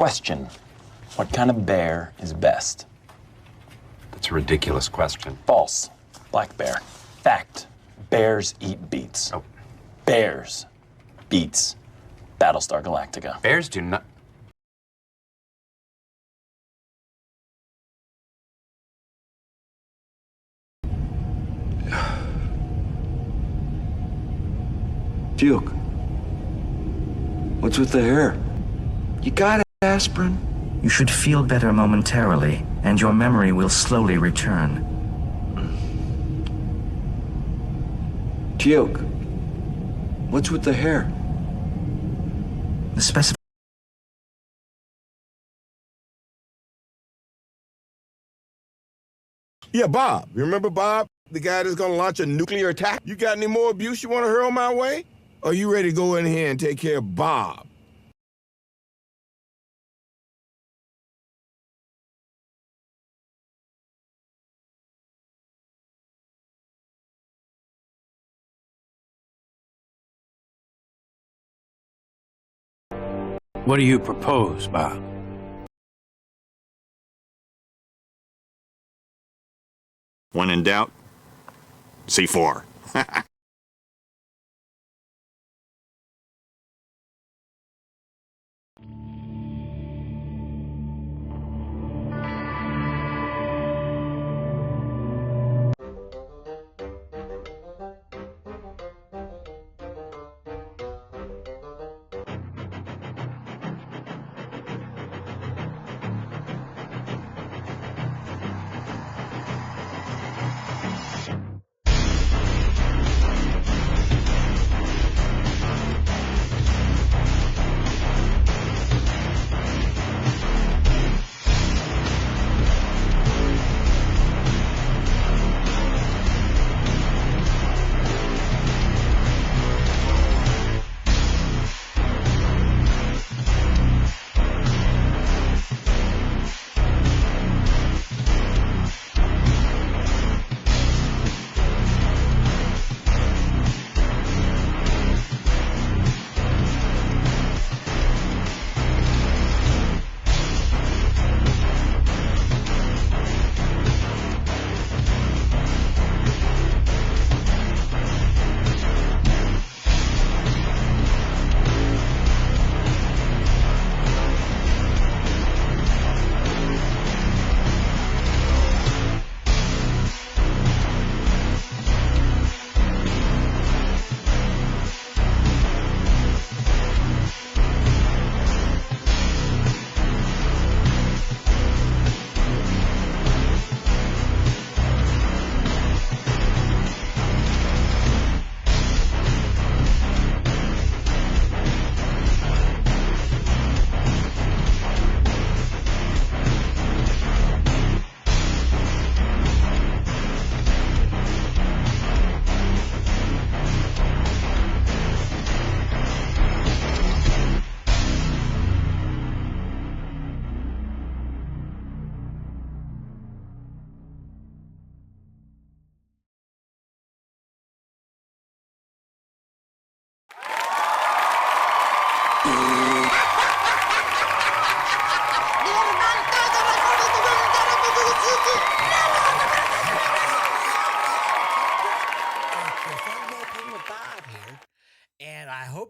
Question. What kind of bear is best? That's a ridiculous question. False. Black bear. Fact. Bears eat beets. Oh. Bears. Beets. Battlestar Galactica. Bears do not... Duke, what's with the hair? You got aspirin? You should feel better momentarily, and your memory will slowly return. Duke, what's with the hair? The specific... Yeah, Bob. You remember Bob? The guy that's gonna launch a nuclear attack? You got any more abuse you want to hurl my way? Or are you ready to go in here and take care of Bob? What do you propose, Bob? When in doubt, C4.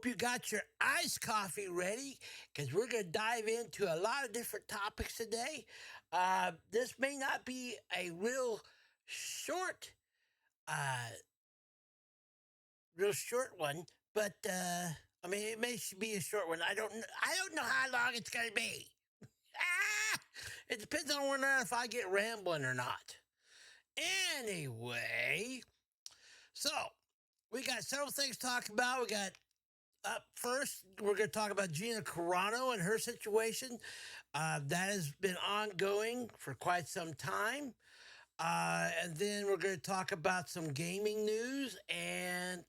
You got your iced coffee ready because we're going to dive into a lot of different topics today. This may not be a real short one, but I mean it may be a short one. I don't know how long it's going to be. It depends on whether or not if I get rambling or not. Anyway, so we got several things to talk about. We got up first, we're going to talk about Gina Carano and her situation. That has been ongoing for quite some time. And then we're going to talk about some gaming news, and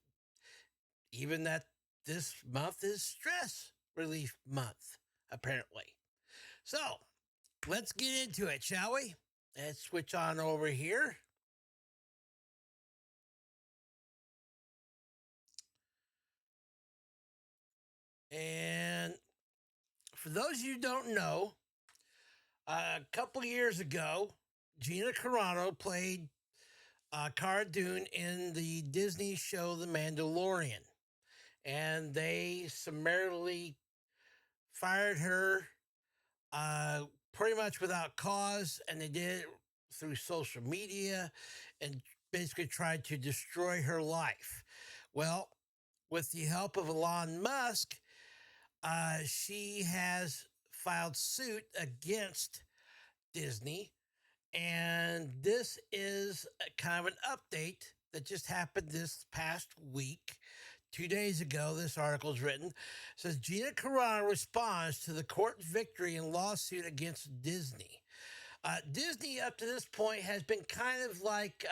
even that this month is stress relief month, apparently. So let's get into it, shall we? Let's switch on over here. And for those of you who don't know, a couple of years ago, Gina Carano played Cara Dune in the Disney show The Mandalorian. And they summarily fired her pretty much without cause, and they did it through social media and basically tried to destroy her life. Well, with the help of Elon Musk, she has filed suit against Disney, and this is kind of an update that just happened this past week. 2 days ago, this article is written. It says Gina Carano responds to the court victory in lawsuit against Disney. Disney, up to this point, has been kind of like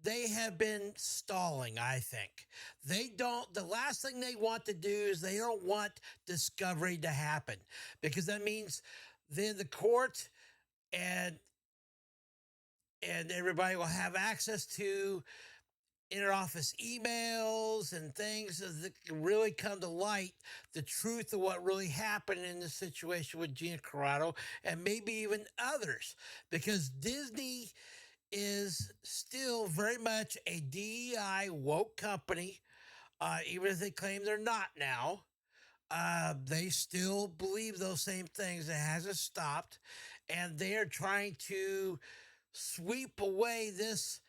they have been stalling, I think. The last thing they want to do is they don't want discovery to happen, because that means then the court and everybody will have access to interoffice emails and things that can really come to light the truth of what really happened in the situation with Gina Carano and maybe even others, because Disney is still very much a DEI woke company, even if they claim they're not now. They still believe those same things. It hasn't stopped, and they are trying to sweep away this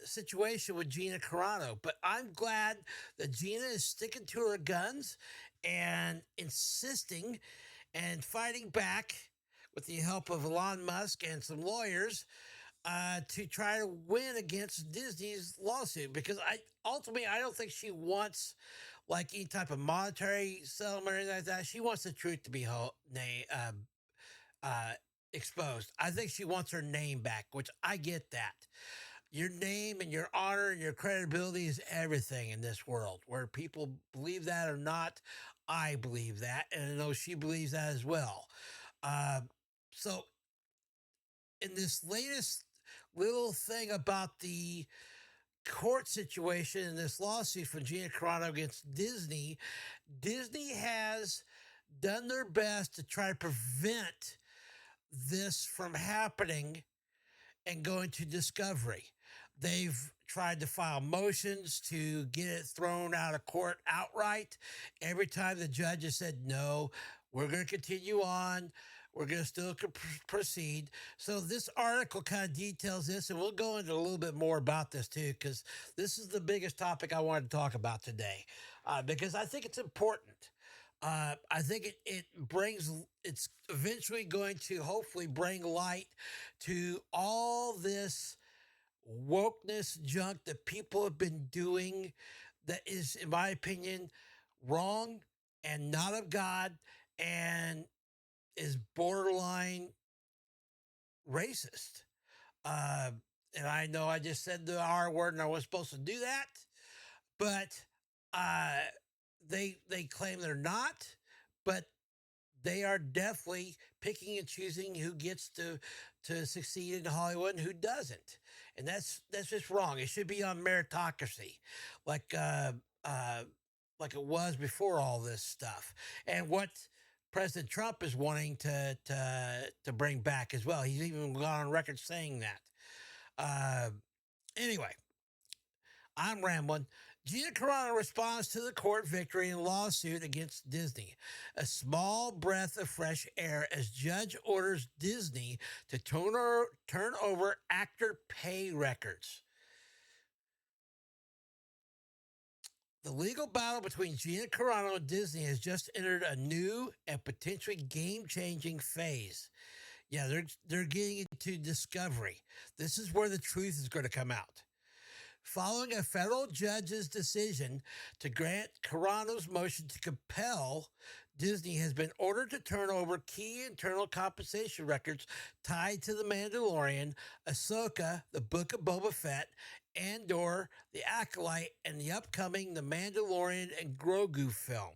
situation with Gina Carano. But I'm glad that Gina is sticking to her guns and insisting and fighting back with the help of Elon Musk and some lawyers to try to win against Disney's lawsuit, because I don't think she wants like any type of monetary settlement or anything like that. She wants the truth to be exposed. I think she wants her name back, which I get that. Your name and your honor and your credibility is everything in this world. Where people believe that or not, I believe that, and I know she believes that as well. So in this latest little thing about the court situation in this lawsuit from Gina Carano against Disney, Disney has done their best to try to prevent this from happening and going to discovery. They've tried to file motions to get it thrown out of court outright. Every time the judge has said, no, we're going to continue on. We're going to still proceed. So this article kind of details this, and we'll go into a little bit more about this too, because this is the biggest topic I wanted to talk about today, because I think it's important. I think it's eventually going to hopefully bring light to all this wokeness junk that people have been doing that is, in my opinion, wrong and not of God and is borderline racist. And I know I just said the R word and I wasn't supposed to do that, but they claim they're not, but they are definitely picking and choosing who gets to succeed in Hollywood and who doesn't. And that's just wrong. It should be on meritocracy, like it was before all this stuff. And what President Trump is wanting to bring back as well. He's even gone on record saying that. Anyway, I'm rambling. Gina Carano responds to the court victory in lawsuit against Disney. A small breath of fresh air as judge orders Disney to turn over actor pay records. The legal battle between Gina Carano and Disney has just entered a new and potentially game-changing phase. Yeah, they're getting into discovery. This is where the truth is going to come out. Following a federal judge's decision to grant Carano's motion to compel, Disney has been ordered to turn over key internal compensation records tied to The Mandalorian, Ahsoka, The Book of Boba Fett, Andor, The Acolyte, and the upcoming The Mandalorian and Grogu film.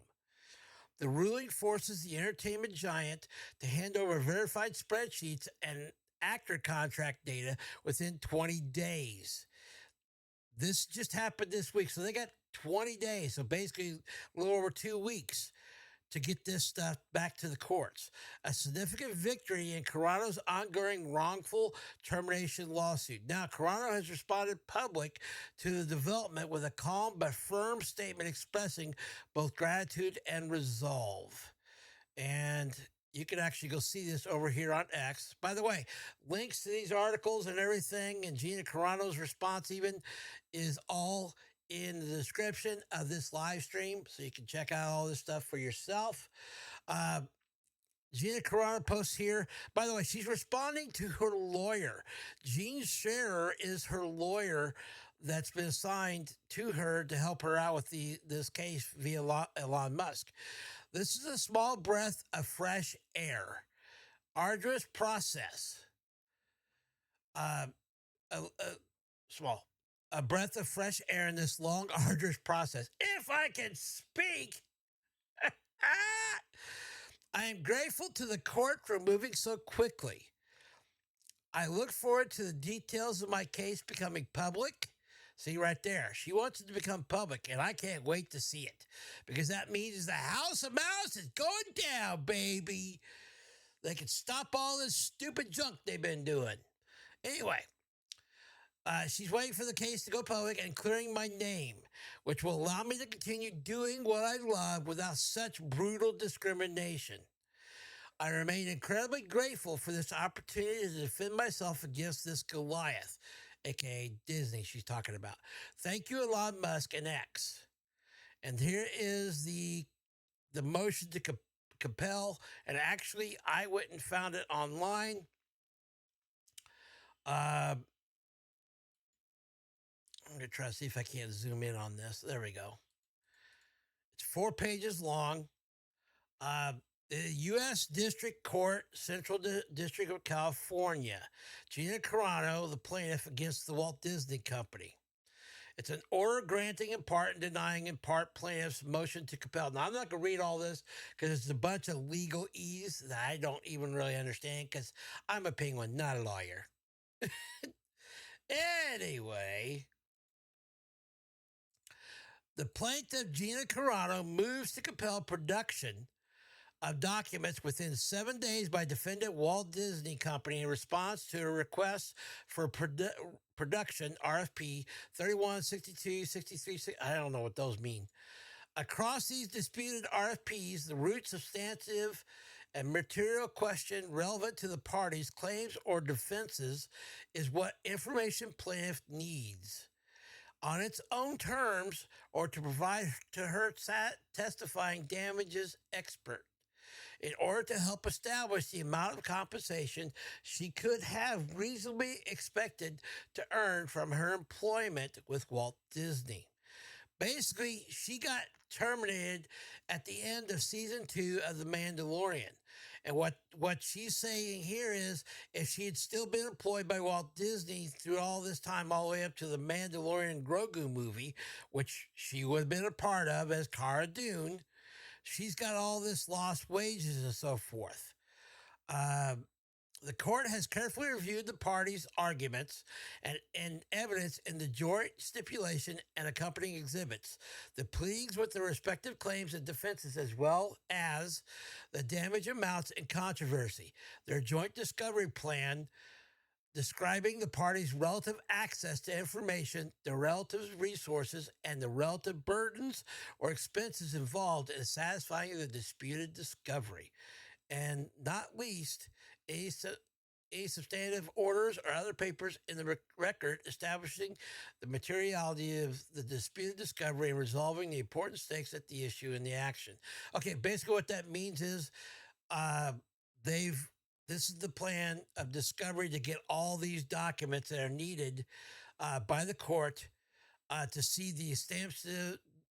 The ruling forces the entertainment giant to hand over verified spreadsheets and actor contract data within 20 days. This just happened this week, so they got 20 days, so basically a little over 2 weeks, to get this stuff back to the courts. A significant victory in Carano's ongoing wrongful termination lawsuit. Now, Carano has responded public to the development with a calm but firm statement expressing both gratitude and resolve. And you can actually go see this over here on X. By the way, links to these articles and everything, and Gina Carano's response even, is all in the description of this live stream, so you can check out all this stuff for yourself. Gina Carano posts here. By the way, she's responding to her lawyer. Gene Scherer is her lawyer that's been assigned to her to help her out with this case via Elon Musk. This is a small breath of fresh air. Arduous process. Small. A breath of fresh air in this long, arduous process. If I can speak. I am grateful to the court for moving so quickly. I look forward to the details of my case becoming public. See right there. She wants it to become public, and I can't wait to see it, because that means the House of Mouse is going down, baby. They can stop all this stupid junk they've been doing. Anyway, she's waiting for the case to go public and clearing my name, which will allow me to continue doing what I love without such brutal discrimination. I remain incredibly grateful for this opportunity to defend myself against this Goliath, aka Disney she's talking about. Thank you, Elon Musk and X. And here is the motion to compel, and actually I went and found it online. I'm going to try to see if I can't zoom in on this. There we go. It's 4 pages long. The U.S. District Court, Central District of California. Gina Carano, the plaintiff against the Walt Disney Company. It's an order granting in part and denying in part plaintiff's motion to compel. Now, I'm not going to read all this because it's a bunch of legalese that I don't even really understand, because I'm a penguin, not a lawyer. Anyway, the plaintiff, Gina Carano, moves to compel production of documents within 7 days by defendant Walt Disney Company in response to a request for production RFP 31, 62, 63, I don't know what those mean. Across these disputed RFPs, the root substantive and material question relevant to the parties' claims or defenses is what information plaintiff needs on its own terms, or to provide to her testifying damages expert in order to help establish the amount of compensation she could have reasonably expected to earn from her employment with Walt Disney. Basically, she got terminated at the end of season 2 of The Mandalorian. And what she's saying here is, if she had still been employed by Walt Disney through all this time, all the way up to the Mandalorian Grogu movie, which she would have been a part of as Cara Dune, she's got all this lost wages and so forth. The court has carefully reviewed the parties' arguments and evidence in the joint stipulation and accompanying exhibits, the pleadings with the respective claims and defenses, as well as the damage amounts in controversy, their joint discovery plan describing the parties' relative access to information, their relative resources, and the relative burdens or expenses involved in satisfying the disputed discovery. And not least, a substantive orders or other papers in the record establishing the materiality of the disputed discovery and resolving the important stakes at the issue in the action. Okay, basically what that means is this is the plan of discovery to get all these documents that are needed by the court to see the stamps,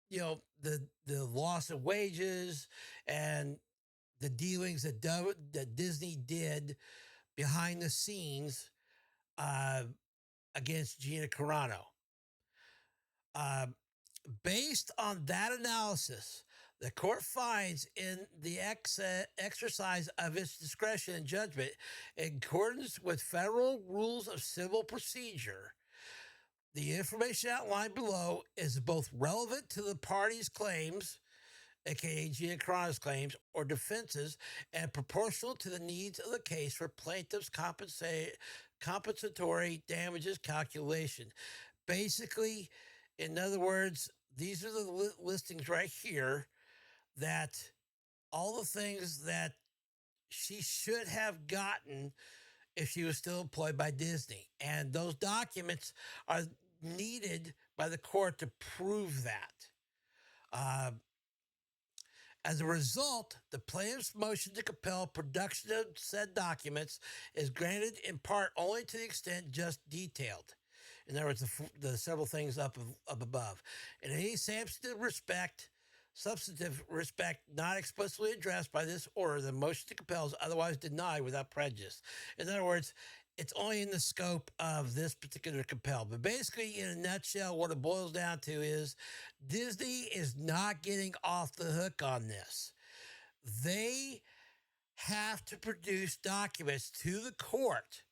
the loss of wages and the dealings that Disney did behind the scenes against Gina Carano. Based on that analysis, the court finds in the exercise of its discretion and judgment, in accordance with federal rules of civil procedure, The information outlined below is both relevant to the party's claims, aka Gina Carano's claims, or defenses, and proportional to the needs of the case for plaintiff's compensatory damages calculation. Basically, in other words, these are the listings right here that all the things that she should have gotten if she was still employed by Disney. And those documents are needed by the court to prove that. As a result, the plaintiff's motion to compel production of said documents is granted in part only to the extent just detailed. In other words, the several things up above. In any substantive respect not explicitly addressed by this order, the motion to compel is otherwise denied without prejudice. In other words, it's only in the scope of this particular compel. But basically, in a nutshell, what it boils down to is Disney is not getting off the hook on this. They have to produce documents to the court,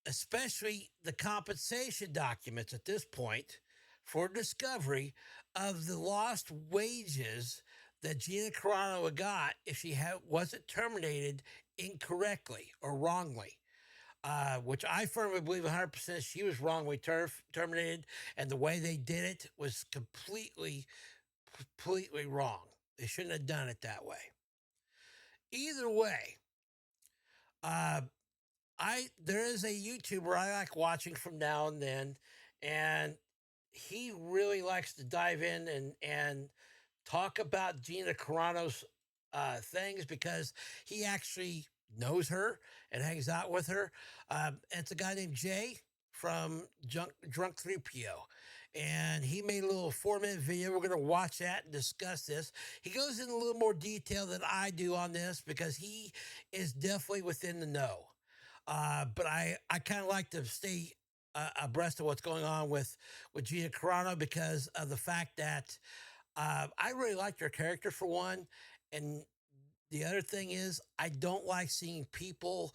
especially the compensation documents at this point, for discovery of the lost wages that Gina Carano got if she wasn't terminated incorrectly or wrongly, which I firmly believe 100% she was wrongly terminated, and the way they did it was completely wrong. They shouldn't have done it that way. Either way, there is a YouTuber I like watching from now and then, and he really likes to dive in and talk about Gina Carano's things because he actually knows her and hangs out with her. It's a guy named Jay from Drunk 3PO, and he made a little 4-minute video. We're going to watch that and discuss this. He goes in a little more detail than I do on this because he is definitely within the know. But I kind of like to stay abreast of what's going on with Gina Carano because of the fact that I really liked her character, for one. And the other thing is, I don't like seeing people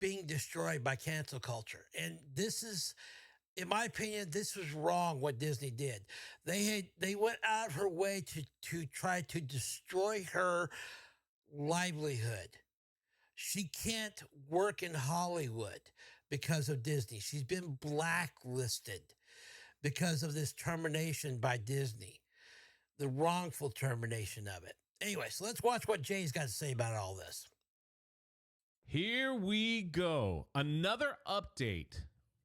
being destroyed by cancel culture. And this is, in my opinion, this was wrong what Disney did. They went out of her way to try to destroy her livelihood. She can't work in Hollywood because of Disney. She's been blacklisted because of this termination by Disney, the wrongful termination of it. Anyway, so let's watch what Jay's got to say about all this. Here we go. Another update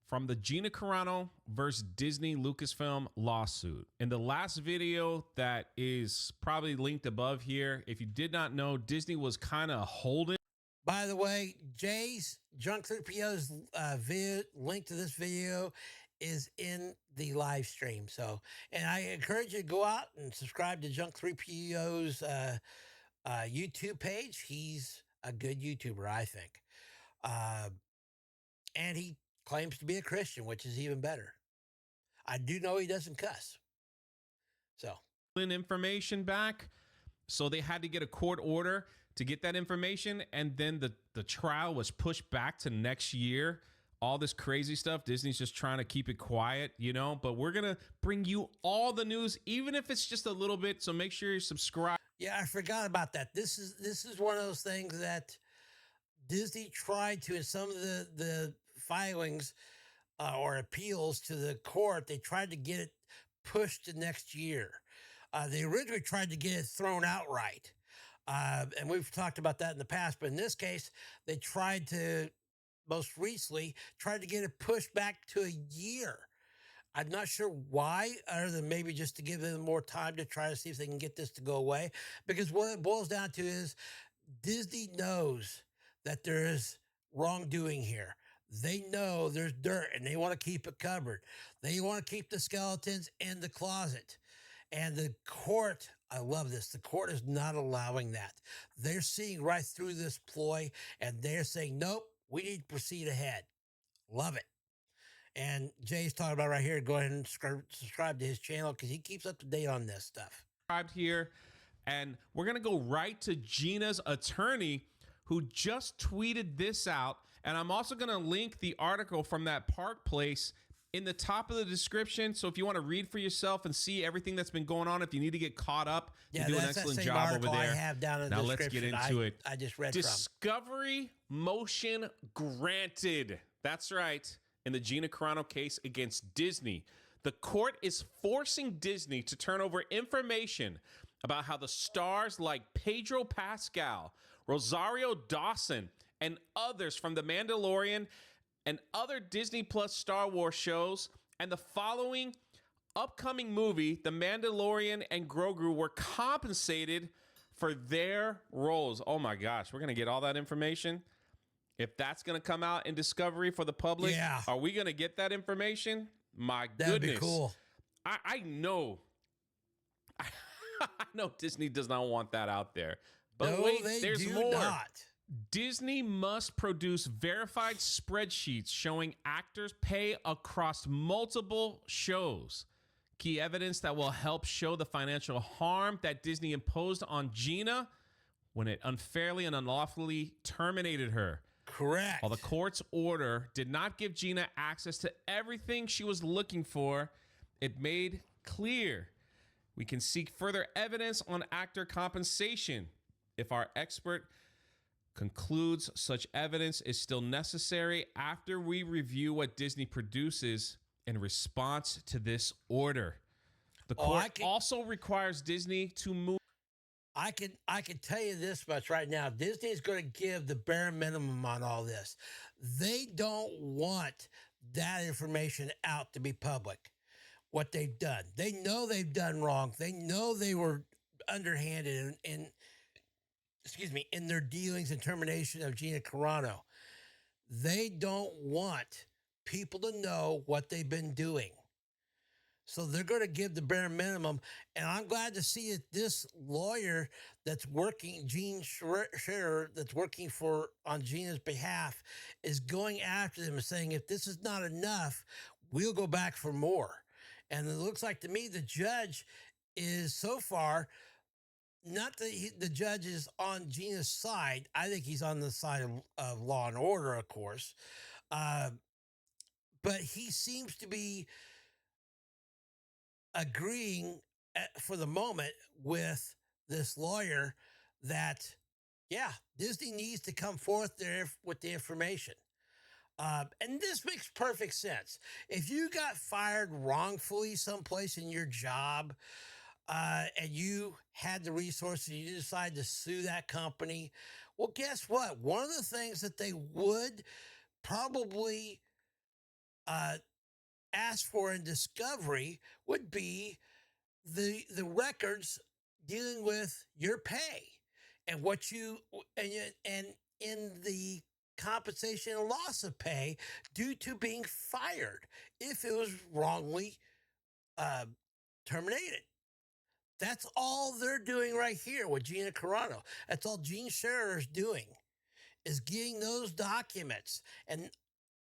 from the Gina Carano versus Disney Lucasfilm lawsuit. In the last video that is probably linked above here, if you did not know, Disney was kind of holding. By the way, Jay's Drunk 3PO's video, link to this video is in the live stream. So, and I encourage you to go out and subscribe to Drunk 3PO's YouTube page. He's a good YouTuber, I think. And he claims to be a Christian, which is even better. I do know he doesn't cuss. So, information back. So they had to get a court order to get that information. And then the trial was pushed back to next year. All this crazy stuff. Disney's just trying to keep it quiet, you know, but we're going to bring you all the news, even if it's just a little bit. So make sure you subscribe. Yeah, I forgot about that. This is one of those things that Disney tried to, in some of the filings or appeals to the court, they tried to get it pushed to next year. They originally tried to get it thrown outright. And we've talked about that in the past, but in this case, they tried to, most recently, tried to get it pushed back to a year. I'm not sure why, other than maybe just to give them more time to try to see if they can get this to go away. Because what it boils down to is Disney knows that there is wrongdoing here. They know there's dirt and they want to keep it covered. They want to keep the skeletons in the closet. And the court, I love this, the court is not allowing that. They're seeing right through this ploy and they're saying, nope, we need to proceed ahead. Love it. And Jay's talking about right here, go ahead and subscribe to his channel because he keeps up to date on this stuff. Here, and we're going to go right to Gina's attorney, who just tweeted this out And I'm also going to link the article from that park place in the top of the description. So if you want to read for yourself and see everything that's been going on, if you need to get caught up, Yeah, you do an that's that excellent same job over article there. I have down in the Now let's get description. into it. I just read from. Discovery motion granted. That's right. In the Gina Carano case against Disney, the court is forcing Disney to turn over information about how the stars like Pedro Pascal, Rosario Dawson, and others from The Mandalorian and other Disney Plus Star Wars shows and the following upcoming movie, The Mandalorian and Grogu, were compensated for their roles. Oh my gosh, we're going to get all that information. If that's going to come out in Discovery for the public, Yeah. Are we going to get that information? My That'd goodness. be cool. I know. I know Disney does not want that out there. But No, wait, they there's do more. not. Disney must produce verified spreadsheets showing actors' pay across multiple shows. Key evidence that will help show the financial harm that Disney imposed on Gina when it unfairly and unlawfully terminated her. Correct. While the court's order did not give Gina access to everything she was looking for, it made clear we can seek further evidence on actor compensation if our expert concludes such evidence is still necessary after we review what Disney produces in response to this order. The court also requires Disney to move. I can tell you this much right now. Disney is going to give the bare minimum on all this. They don't want that information out to be public. What they've done. They know they've done wrong. They know they were underhanded in their dealings and termination of Gina Carano. They don't want people to know what they've been doing. So they're going to give the bare minimum. And I'm glad to see that this lawyer that's working, Gene Scherer, that's working on Gina's behalf, is going after them and saying, if this is not enough, we'll go back for more. And it looks like to me the judge is so far, not that the judge is on Gina's side. I think he's on the side of law and order, of course. But he seems to be agreeing for the moment with this lawyer that, yeah, Disney needs to come forth there with the information. And this makes perfect sense. If you got fired wrongfully someplace in your job, and you had the resources, you decide to sue that company, well, guess what? One of the things that they would probably ask for in discovery would be the records dealing with your pay and what you and in the compensation and loss of pay due to being fired if it was wrongly terminated. That's all they're doing right here with Gina Carano. That's all Gene Scherer is doing, is getting those documents. And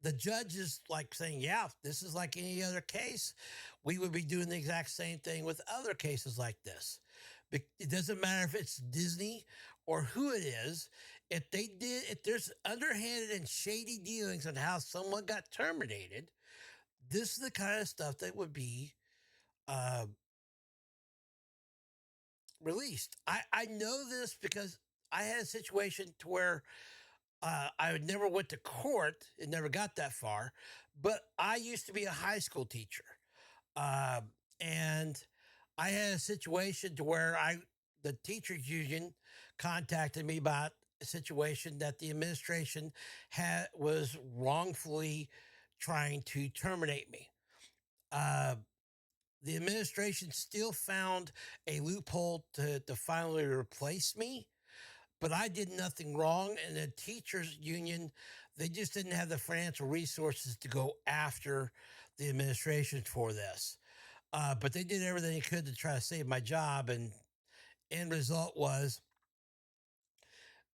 the judge is like saying, yeah, this is like any other case. We would be doing the exact same thing with other cases like this. It doesn't matter if it's Disney or who it is. If there's underhanded and shady dealings on how someone got terminated, this is the kind of stuff that would be released. I know this because I had a situation to where I never went to court. It never got that far, but I used to be a high school teacher. And I had a situation to where the teachers union contacted me about a situation that the administration was wrongfully trying to terminate me. The administration still found a loophole to finally replace me, but I did nothing wrong. And the teachers union, they just didn't have the financial resources to go after the administration for this. But they did everything they could to try to save my job. And end result was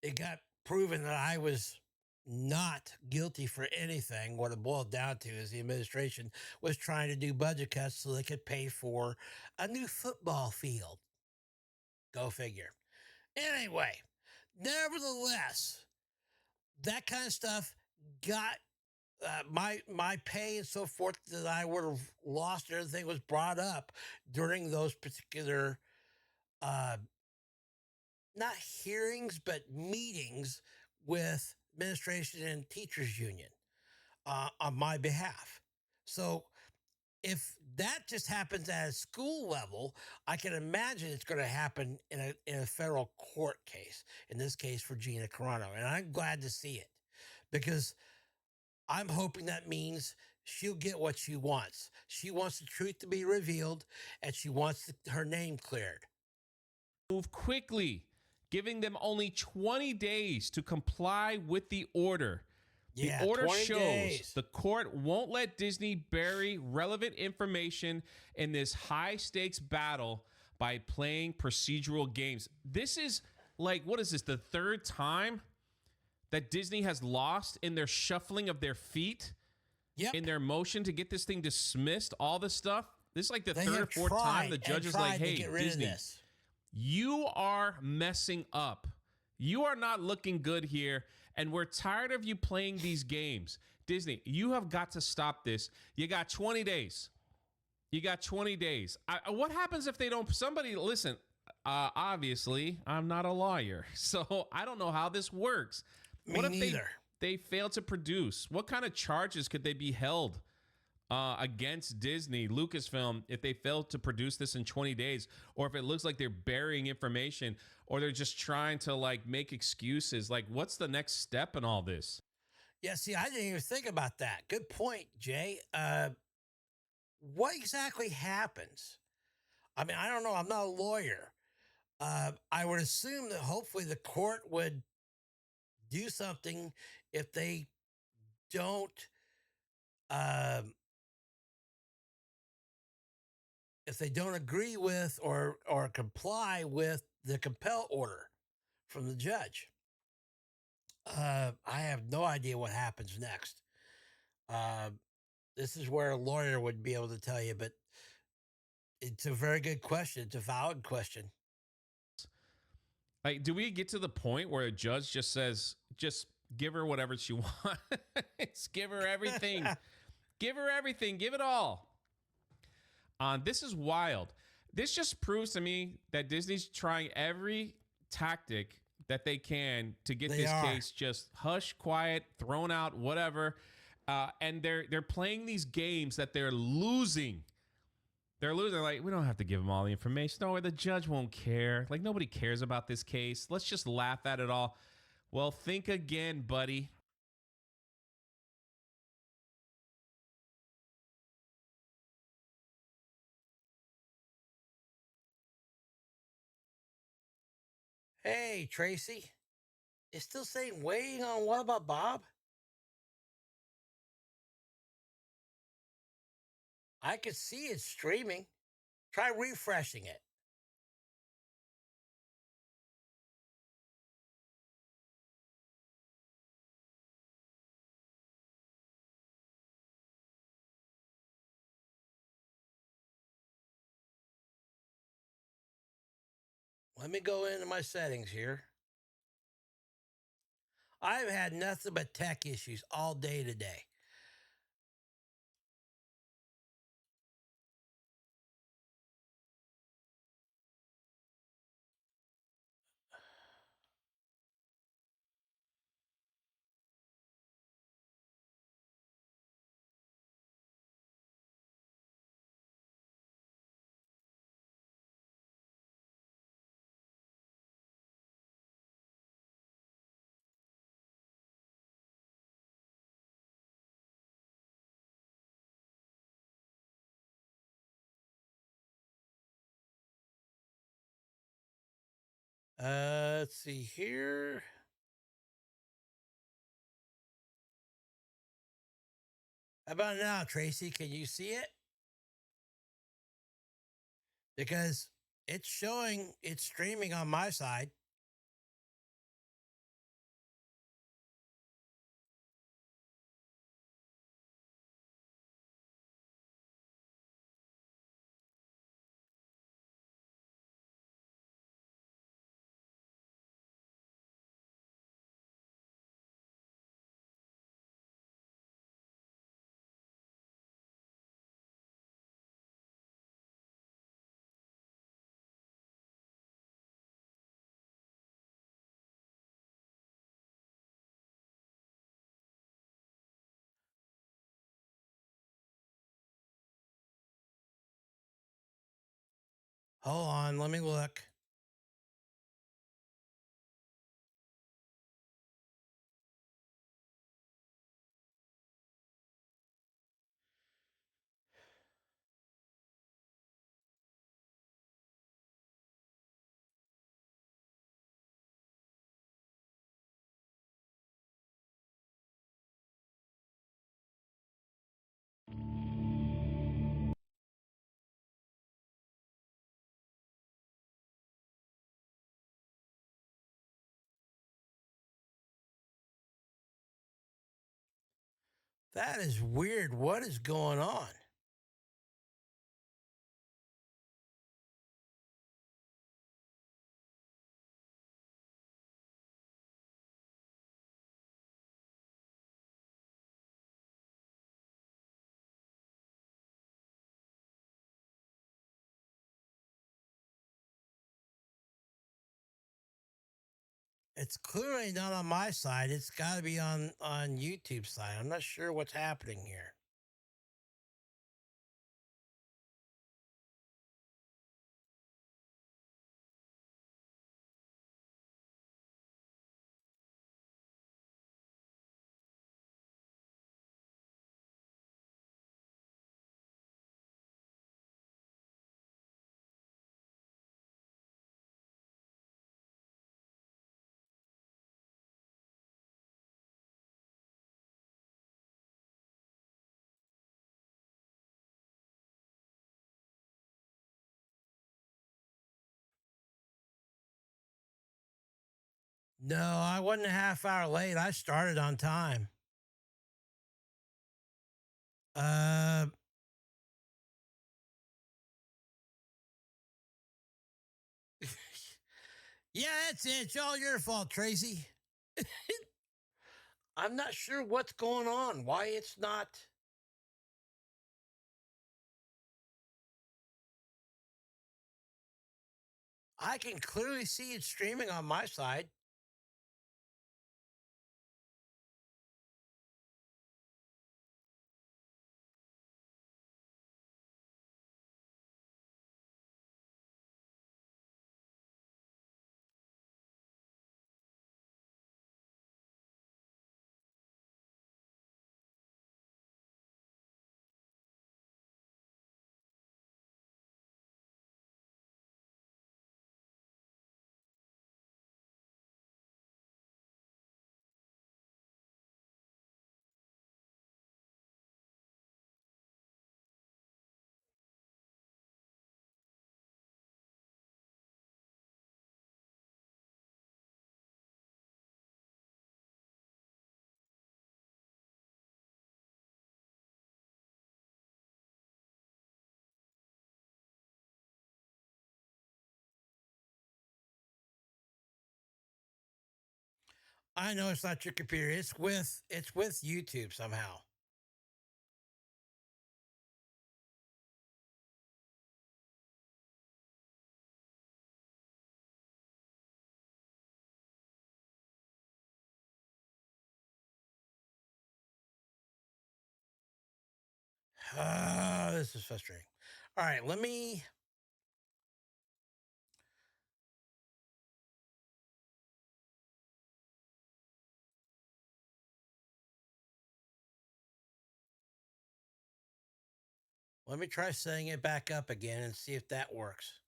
it got proven that I was not guilty for anything. What it boiled down to is the administration was trying to do budget cuts so they could pay for a new football field. Go figure. Anyway, nevertheless, that kind of stuff got my pay and so forth that I would have lost, and everything was brought up during those particular uh, not hearings but meetings with administration and teachers union on my behalf. So if that just happens at a school level, I can imagine it's going to happen in a federal court case. In this case, for Gina Carano, and I'm glad to see it because I'm hoping that means she'll get what she wants. She wants the truth to be revealed, and she wants her name cleared. Move quickly, giving them only 20 days to comply with the order. Yeah, the order 20 shows days. the court won't let Disney bury relevant information in this high-stakes battle by playing procedural games. This is like, what is this, the third time that Disney has lost in their shuffling of their feet, Yep. in their motion to get this thing dismissed, all this stuff? This is like the They third or have fourth time the tried judge and is like, tried to hey, get rid of Disney, this. you are messing up. You are not looking good here, and we're tired of you playing these games. Disney, you have got to stop this. You got 20 days. You got 20 days. What happens if they don't? Somebody, listen, obviously, I'm not a lawyer, so I don't know how this works. Me What if neither. they fail to produce? What kind of charges could they be held against Disney, Lucasfilm, if they fail to produce this in 20 days, or if it looks like they're burying information, or they're just trying to like make excuses? Like, what's the next step in all this? Yeah, see, I didn't even think about that. Good point, Jay. What exactly happens? I mean, I don't know. I'm not a lawyer. I would assume that hopefully the court would do something if they don't agree with or comply with the compel order from the judge. I have no idea what happens next. This is where a lawyer would be able to tell you, but it's a very good question. It's a valid question. Like, do we get to the point where a judge just says, just give her whatever she wants? Give her everything. Give her everything. Give it all. This is wild. This just proves to me that Disney's trying every tactic that they can to get this case just hush, quiet, thrown out, whatever. And they're playing these games that they're losing. They're losing. Like, we don't have to give them all the information. No, the judge won't care. Like, nobody cares about this case. Let's just laugh at it all. Well, think again, buddy. Hey, Tracy. It's still saying waiting on What About Bob? I could see it streaming. Try refreshing it. Let me go into my settings here. I've had nothing but tech issues all day today. Let's see here. How about now, Tracy? Can you see it? Because it's showing, it's streaming on my side. Hold on, let me look. That is weird. What is going on? It's clearly not on my side. It's got to be on YouTube side. I'm not sure what's happening here. No, I wasn't a half hour late. I started on time. Uh, yeah, that's it. It's all your fault, Tracy. I'm not sure what's going on. Why it's not. I can clearly see it streaming on my side. I know it's not your computer. It's with YouTube somehow. This is frustrating. All right, let me try setting it back up again and see if that works.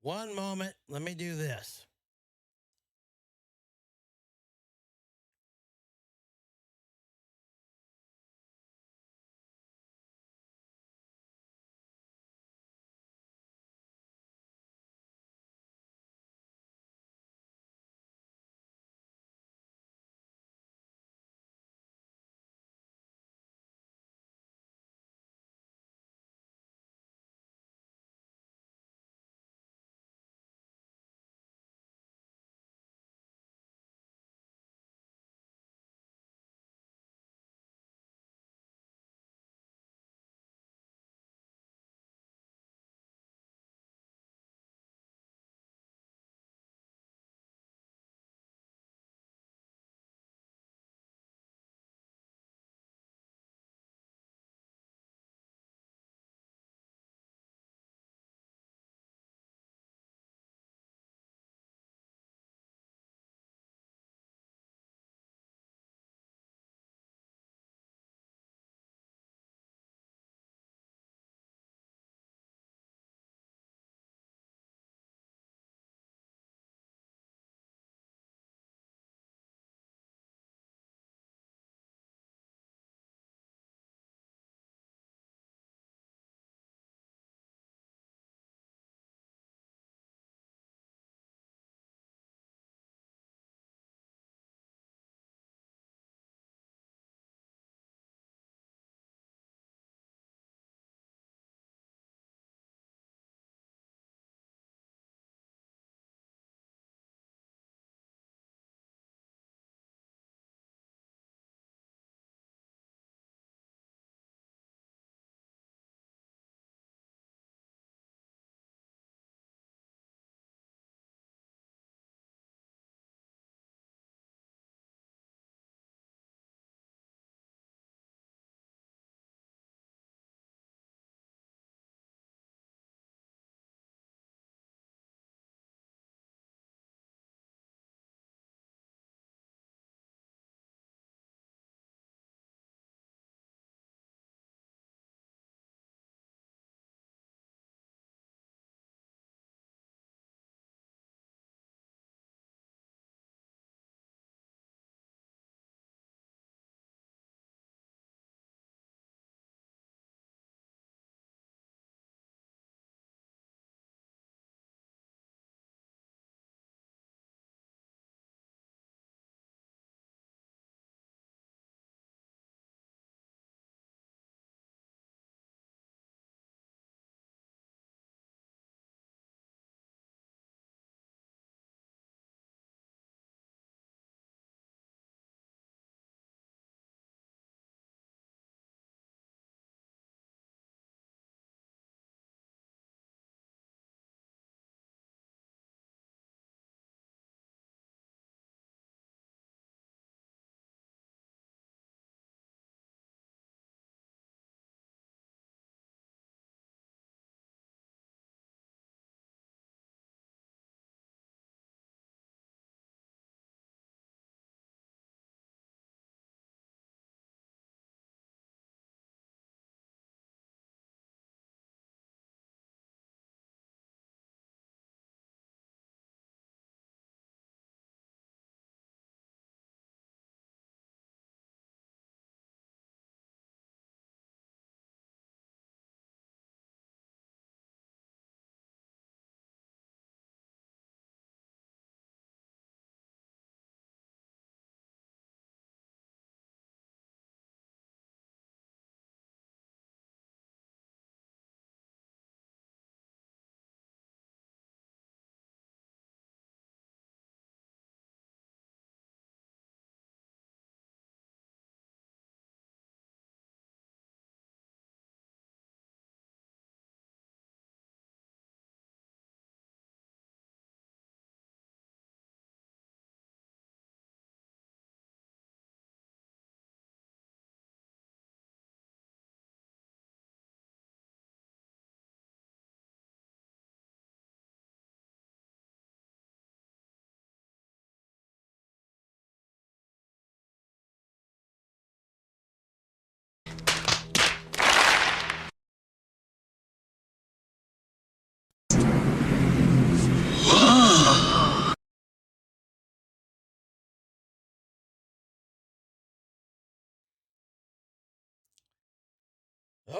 One moment. Let me do this.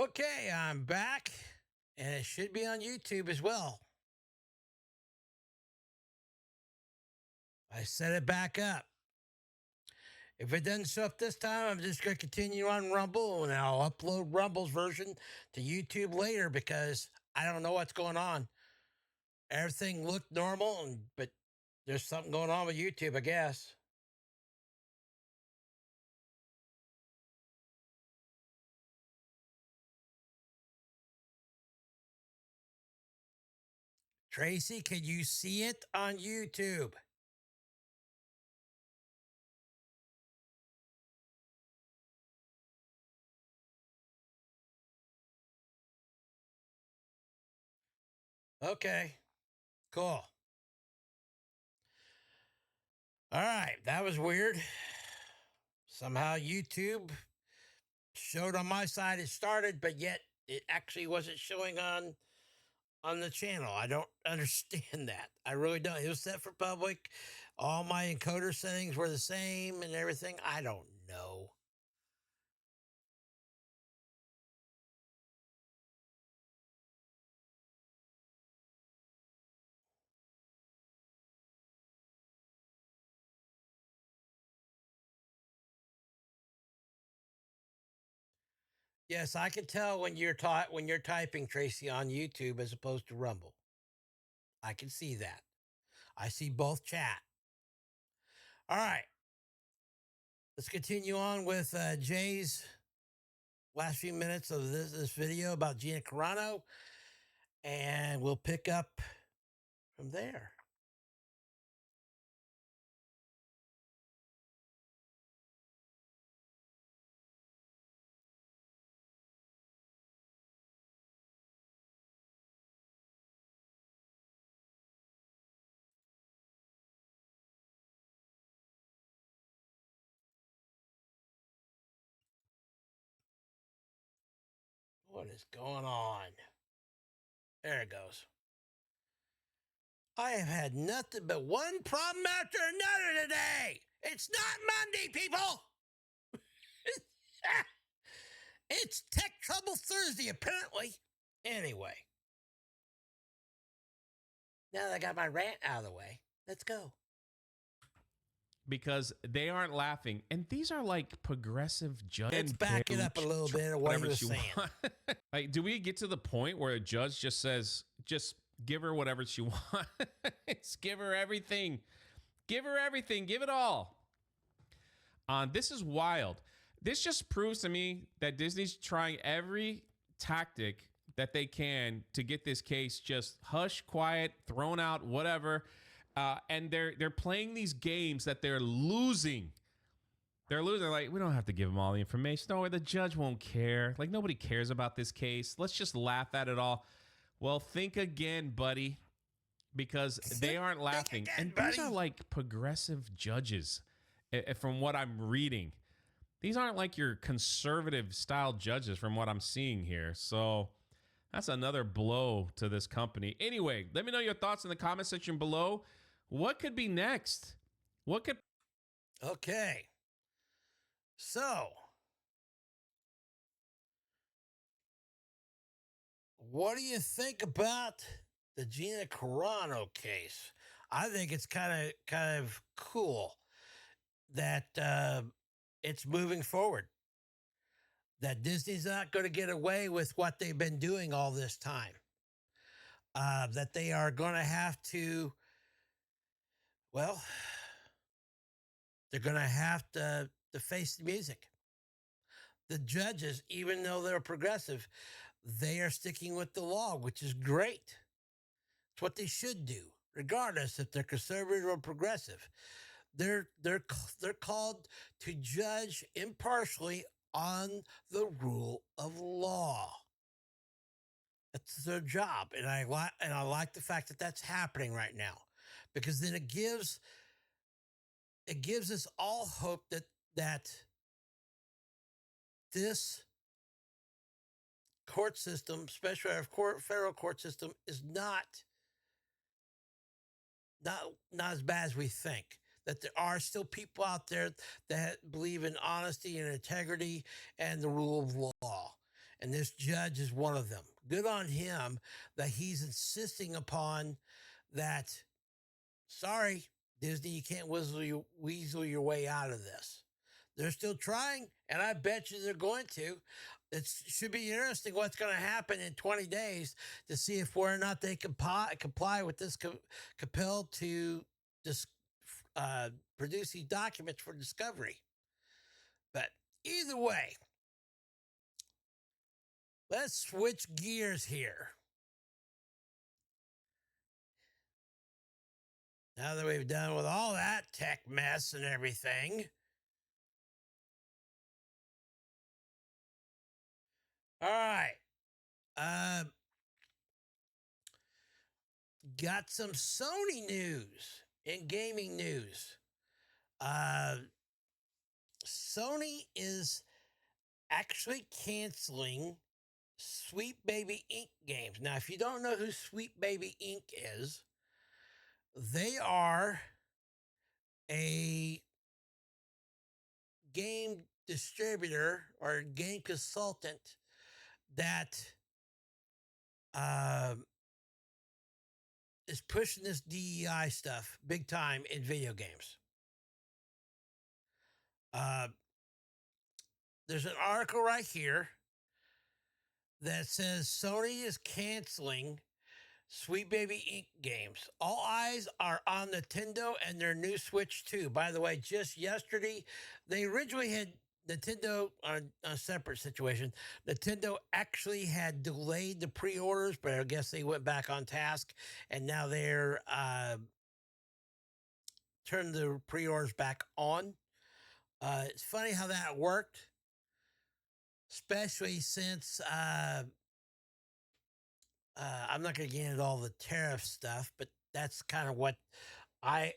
Okay, I'm back, and it should be on YouTube as well. I set it back up. If it doesn't show up this time, I'm just going to continue on Rumble, and I'll upload Rumble's version to YouTube later because I don't know what's going on. Everything looked normal, but there's something going on with YouTube, I guess. Tracy, can you see it on YouTube? Okay, cool. All right, that was weird. Somehow YouTube showed on my side it started, but yet it actually wasn't showing on the channel. I don't understand that. I really don't. It was set for public. All my encoder settings were the same and everything. I don't know. Yes, I can tell when you're typing, Tracy, on YouTube as opposed to Rumble. I can see that. I see both chat. All right. Let's continue on with Jay's last few minutes of this video about Gina Carano, and we'll pick up from there. What is going on? There it goes. I have had nothing but one problem after another today. It's not Monday, people. It's Tech Trouble Thursday, apparently. Anyway. Now that I got my rant out of the way, let's go. Because they aren't laughing. And these are like progressive judges. Let's back it up a little bit of what he was saying. Like, do we get to the point where a judge just says, just give her whatever she wants? Give her everything. Give her everything. Give it all. This is wild. This just proves to me that Disney's trying every tactic that they can to get this case just hush, quiet, thrown out, whatever. And they're playing these games that they're losing. They're losing. They're like, we don't have to give them all the information. No, the judge won't care. Like, nobody cares about this case. Let's just laugh at it all. Well, think again, buddy, because they aren't laughing. And these are like progressive judges, from what I'm reading. These aren't like your conservative style judges from what I'm seeing here. So that's another blow to this company. Anyway, let me know your thoughts in the comment section below. What could be next? What could... Okay. So, what do you think about the Gina Carano case? I think it's kind of cool that it's moving forward. That Disney's not going to get away with what they've been doing all this time. That they are going to have to, well, they're going to have to face the music. The judges, even though they're progressive, they are sticking with the law, which is great. It's what they should do, regardless if they're conservative or progressive. They're called to judge impartially on the rule of law. That's their job, and I like the fact that that's happening right now, because then it gives us all hope that this court system, especially our federal court system, is not as bad as we think. That there are still people out there that believe in honesty and integrity and the rule of law. and this judge is one of them. Good on him that he's insisting upon that. Sorry, Disney, you can't weasel your way out of this. They're still trying, and I bet you they're going to. It should be interesting what's going to happen in 20 days to see if whether or not they comply with this compel to produce these documents for discovery. But either way, let's switch gears here. Now that we've done with all that tech mess and everything, all right. Got some Sony news and gaming news. Sony is actually canceling Sweet Baby Inc. games. Now, if you don't know who Sweet Baby Inc. is, they are a game distributor or game consultant that is pushing this DEI stuff big time in video games. There's an article right here that says Sony is canceling Sweet Baby Inc. games. All eyes are on Nintendo and their new Switch 2. By the way, just yesterday, they originally had Nintendo on a separate situation. Nintendo actually had delayed the pre-orders, but I guess they went back on task, and now they're turned the pre-orders back on. It's funny how that worked, especially since I'm not going to get into all the tariff stuff, but that's kind of what I'm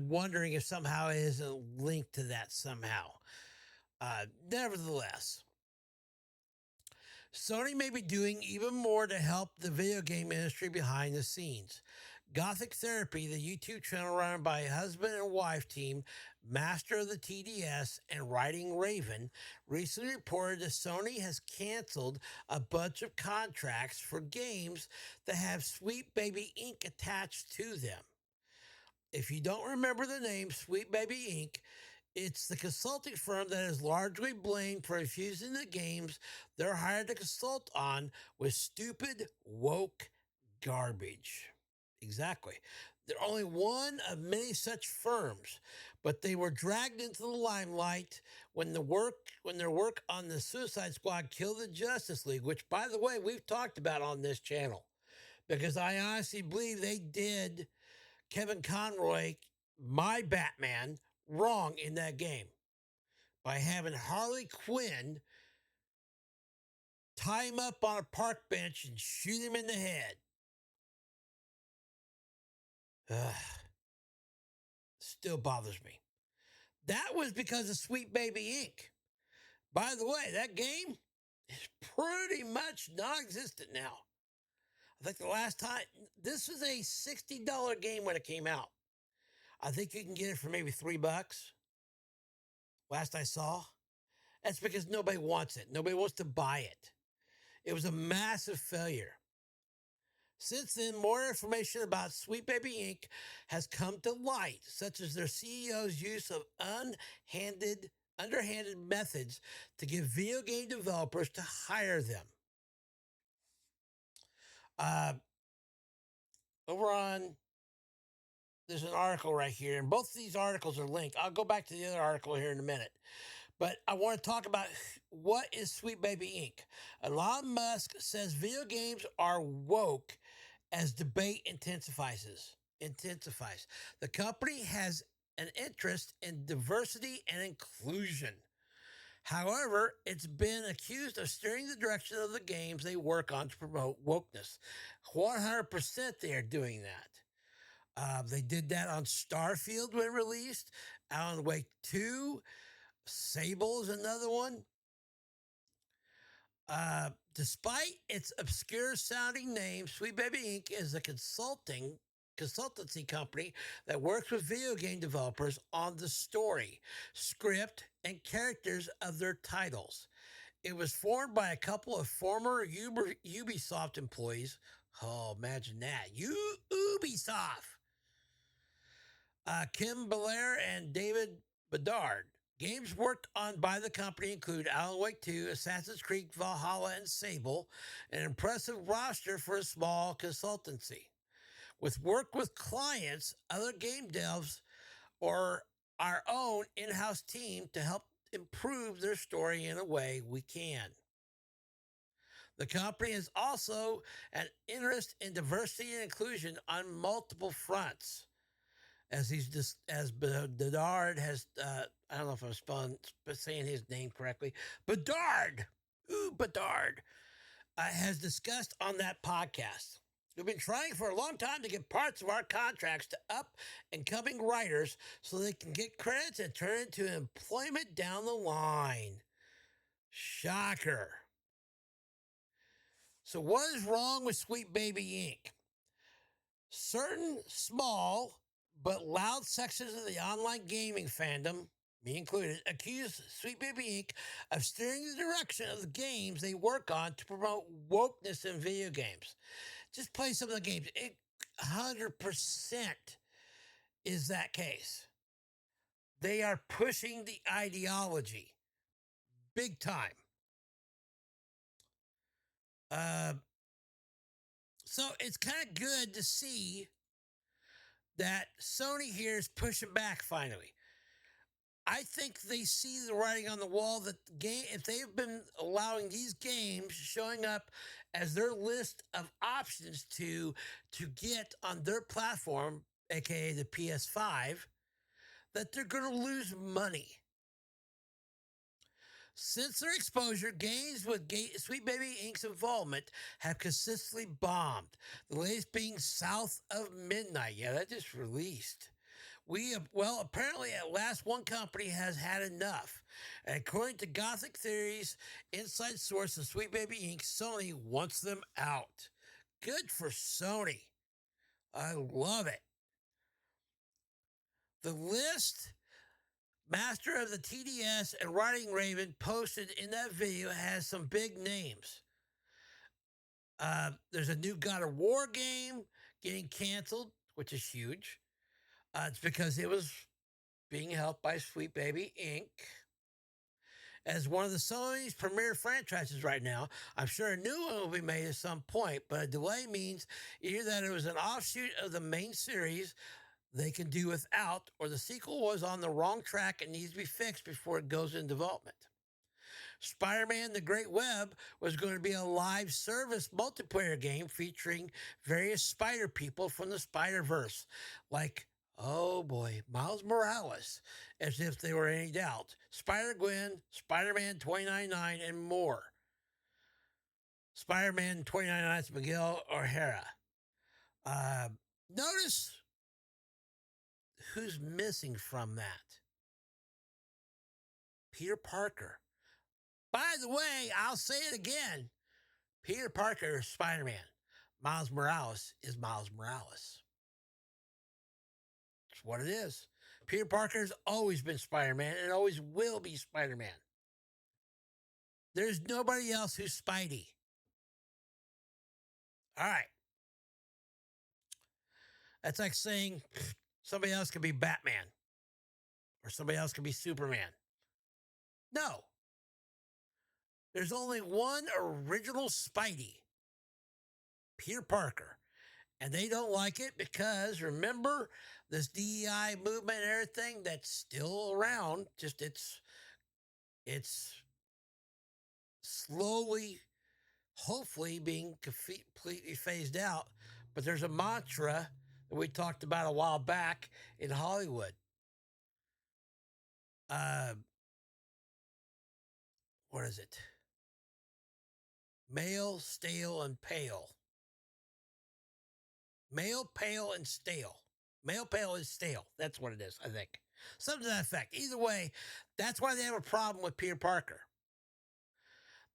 wondering if somehow it isn't linked to that somehow. Nevertheless, Sony may be doing even more to help the video game industry behind the scenes. Gothic Therapy, the YouTube channel run by a husband and wife team, Master of the TDS and Writing Raven, recently reported that Sony has canceled a bunch of contracts for games that have Sweet Baby Inc. attached to them. If you don't remember the name Sweet Baby Inc., it's the consulting firm that is largely blamed for infusing the games they're hired to consult on with stupid, woke garbage. Exactly. They're only one of many such firms, but they were dragged into the limelight when their work on the Suicide Squad killed the Justice League, which, by the way, we've talked about on this channel, because I honestly believe they did Kevin Conroy, my Batman, wrong in that game by having Harley Quinn tie him up on a park bench and shoot him in the head. Still bothers me. That was because of Sweet Baby Inc. By the way, that game is pretty much non-existent now. I think the last time, this was a $60 game when it came out. I think you can get it for maybe $3. Last I saw. That's because nobody wants it. Nobody wants to buy it. It was a massive failure. Since then, more information about Sweet Baby Inc. has come to light, such as their CEO's use of underhanded methods to get video game developers to hire them. Over on, there's an article right here, and both of these articles are linked. I'll go back to the other article here in a minute. But I want to talk about what is Sweet Baby Inc. Elon Musk says video games are woke as debate intensifies. The company has an interest in diversity and inclusion. However, it's been accused of steering the direction of the games they work on to promote wokeness. 100% they are doing that. They did that on Starfield when released, Alan Wake 2, Sable is another one. Despite its obscure sounding name, Sweet Baby Inc. is a consultancy company that works with video game developers on the story, script, and characters of their titles. It was formed by a couple of former Ubisoft employees. Oh, imagine that. Ubisoft. Kim Belair and David Bedard. Games worked on by the company include Alan Wake 2, Assassin's Creed Valhalla, and Sable, an impressive roster for a small consultancy. With work with clients, other game devs, or our own in-house team to help improve their story in a way we can. The company is also an interest in diversity and inclusion on multiple fronts. As Bedard has, I don't know if I'm saying his name correctly, Bedard has discussed on that podcast. We've been trying for a long time to get parts of our contracts to up and coming writers so they can get credits and turn into employment down the line. Shocker. So what is wrong with Sweet Baby Inc.? Certain small but loud sections of the online gaming fandom, me included, accuse Sweet Baby Inc. of steering the direction of the games they work on to promote wokeness in video games. Just play some of the games. It 100% is that case. They are pushing the ideology big time. So it's kind of good to see that Sony here is pushing back finally. I think they see the writing on the wall that the game, if they've been allowing these games showing up as their list of options to get on their platform, aka the PS5, that they're going to lose money. Since their exposure, games with Sweet Baby Inc.'s involvement have consistently bombed. The latest being South of Midnight. Yeah, that just released. Apparently at last one company has had enough. And according to Gothic Theory's inside source of Sweet Baby Inc., Sony wants them out. Good for Sony. I love it. The list Master of the TDS and Writing Raven posted in that video has some big names. There's a new God of War game getting canceled, which is huge. It's because it was being helped by Sweet Baby Inc. As one of the Sony's premier franchises right now, I'm sure a new one will be made at some point, but a delay means either that it was an offshoot of the main series they can do without, or the sequel was on the wrong track and needs to be fixed before it goes in development. Spider-Man The Great Web was going to be a live service multiplayer game featuring various spider people from the Spider-Verse, like, oh boy, Miles Morales, as if they were any doubt, Spider-Gwen, Spider-Man 2099, and more. Spider-Man 2099's Miguel O'Hara. Notice who's missing from that. Peter Parker. By the way, I'll say it again. Peter Parker is Spider-Man. Miles Morales is Miles Morales. That's what it is. Peter Parker has always been Spider-Man and always will be Spider-Man. There's nobody else who's Spidey. All right. That's like saying somebody else can be Batman or somebody else can be Superman. No. There's only one original Spidey, Peter Parker. And they don't like it because, remember, this DEI movement and everything that's still around, just it's slowly, hopefully being completely phased out. But there's a mantra that we talked about a while back in Hollywood. What is it? Male, stale, and pale. Male, pale, and stale. Male, pale, and stale. That's what it is, I think. Something to that effect. Either way, that's why they have a problem with Peter Parker.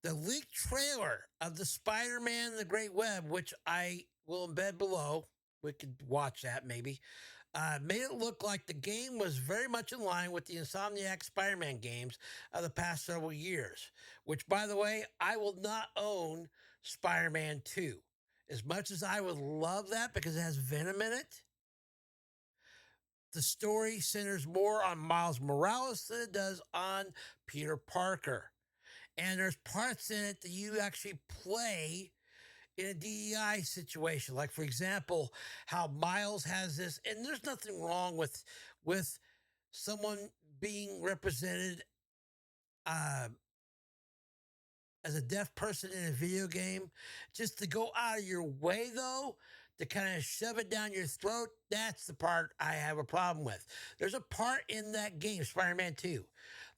The leaked trailer of the Spider-Man The Great Web, which I will embed below, we could watch that maybe, made it look like the game was very much in line with the Insomniac Spider-Man games of the past several years, which, by the way, I will not own Spider-Man 2. As much as I would love that because it has Venom in it, the story centers more on Miles Morales than it does on Peter Parker. And there's parts in it that you actually play in a DEI situation. Like, for example, how Miles has this, and there's nothing wrong with someone being represented as a deaf person in a video game. Just to go out of your way, though, to kind of shove it down your throat, that's the part I have a problem with. There's a part in that game, Spider-Man 2,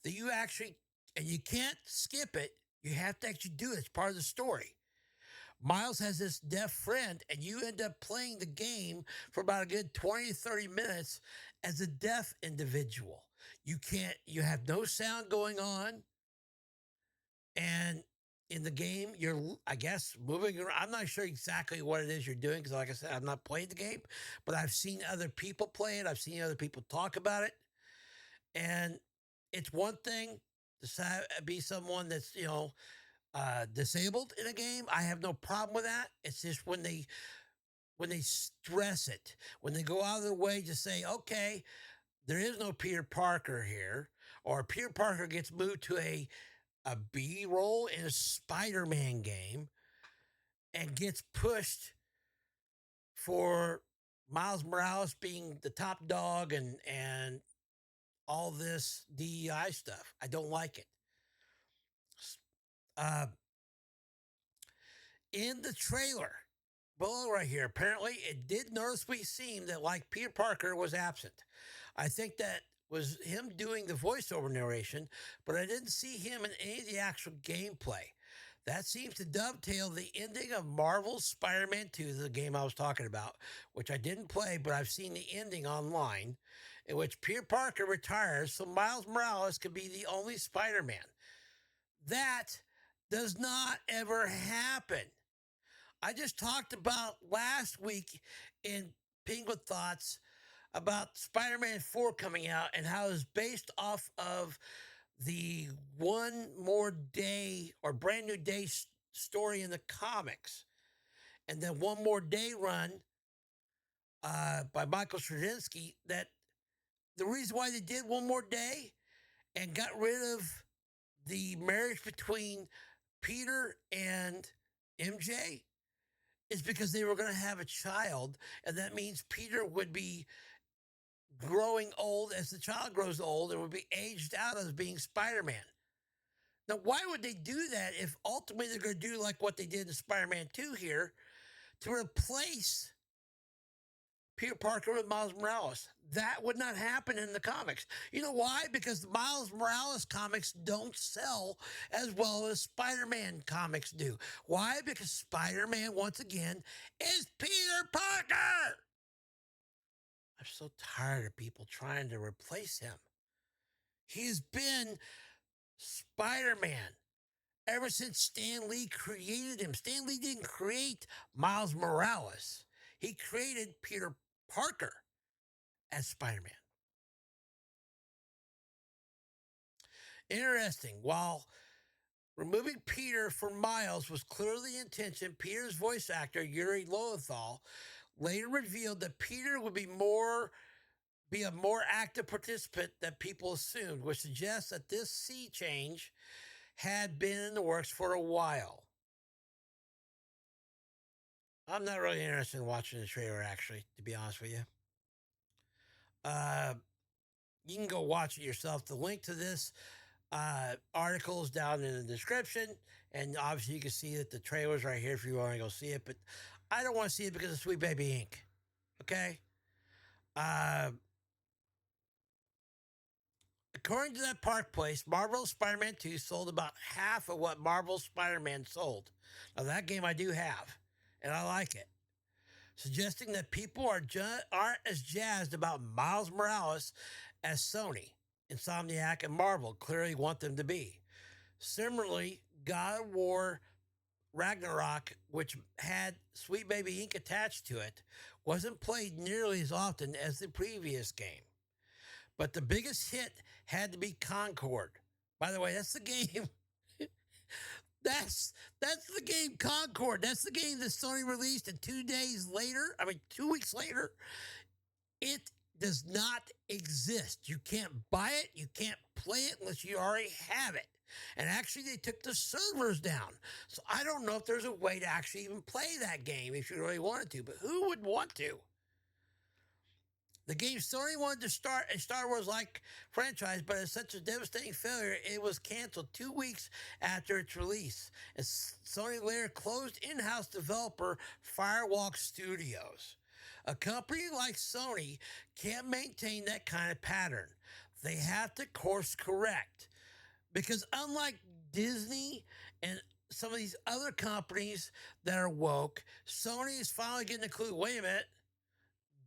that you actually, and you can't skip it, you have to actually do it. It's part of the story. Miles has this deaf friend, and you end up playing the game for about a good 20 to 30 minutes as a deaf individual. You have no sound going on. And in the game, you're, I guess, moving around. I'm not sure exactly what it is you're doing because, like I said, I've not played the game, but I've seen other people play it. I've seen other people talk about it. And it's one thing to be someone that's, disabled in a game. I have no problem with that. It's just when they stress it, when they go out of their way to say, okay, there is no Peter Parker here, or Peter Parker gets moved to a B role in a Spider-Man game and gets pushed for Miles Morales being the top dog and all this DEI stuff. I don't like it. In the trailer below right here, apparently it did noticeably seem that like Peter Parker was absent. I think that was him doing the voiceover narration, but I didn't see him in any of the actual gameplay. That seems to dovetail the ending of Marvel's Spider-Man 2, the game I was talking about, which I didn't play, but I've seen the ending online, in which Peter Parker retires so Miles Morales could be the only Spider-Man. That does not ever happen. I just talked about last week in Penguin Thoughts about Spider-Man 4 coming out and how it's based off of the One More Day or Brand New Day story in the comics. And then One More Day run by Michael Straczynski, that the reason why they did One More Day and got rid of the marriage between Peter and MJ is because they were going to have a child, and that means Peter would be growing old as the child grows old and would be aged out as being Spider-Man. Now, why would they do that if ultimately they're going to do like what they did in Spider-Man 2 here to replace Peter Parker with Miles Morales? That would not happen in the comics. You know why? Because the Miles Morales comics don't sell as well as Spider-Man comics do. Why? Because Spider-Man, once again, is Peter Parker. I'm so tired of people trying to replace him. He's been Spider-Man ever since Stan Lee created him. Stan Lee didn't create Miles Morales. He created Peter Parker as Spider-Man. Interesting. While removing Peter from Miles was clearly the intention, Peter's voice actor, Yuri Lowenthal, later revealed that Peter would be a more active participant than people assumed, which suggests that this sea change had been in the works for a while. I'm not really interested in watching the trailer, actually, to be honest with you. You can go watch it yourself. The link to this article is down in the description, and obviously you can see that the trailer's right here if you want to go see it, but I don't want to see it because of Sweet Baby Inc. Okay? According to that Park Place, Marvel's Spider-Man 2 sold about half of what Marvel's Spider-Man sold. Now, that game I do have, and I like it, suggesting that people aren't as jazzed about Miles Morales as Sony, Insomniac, and Marvel clearly want them to be. Similarly, God of War Ragnarok, which had Sweet Baby Inc. attached to it, wasn't played nearly as often as the previous game. But the biggest hit had to be Concord. By the way, that's the game. That's the game Concord. That's the game that Sony released, and 2 weeks later, it does not exist. You can't buy it. You can't play it unless you already have it. And actually, they took the servers down. So I don't know if there's a way to actually even play that game if you really wanted to, but who would want to? The game Sony wanted to start a Star Wars-like franchise, but it's such a devastating failure, it was canceled 2 weeks after its release. And Sony later closed in-house developer Firewalk Studios. A company like Sony can't maintain that kind of pattern. They have to course correct. Because unlike Disney and some of these other companies that are woke, Sony is finally getting a clue. Wait a minute.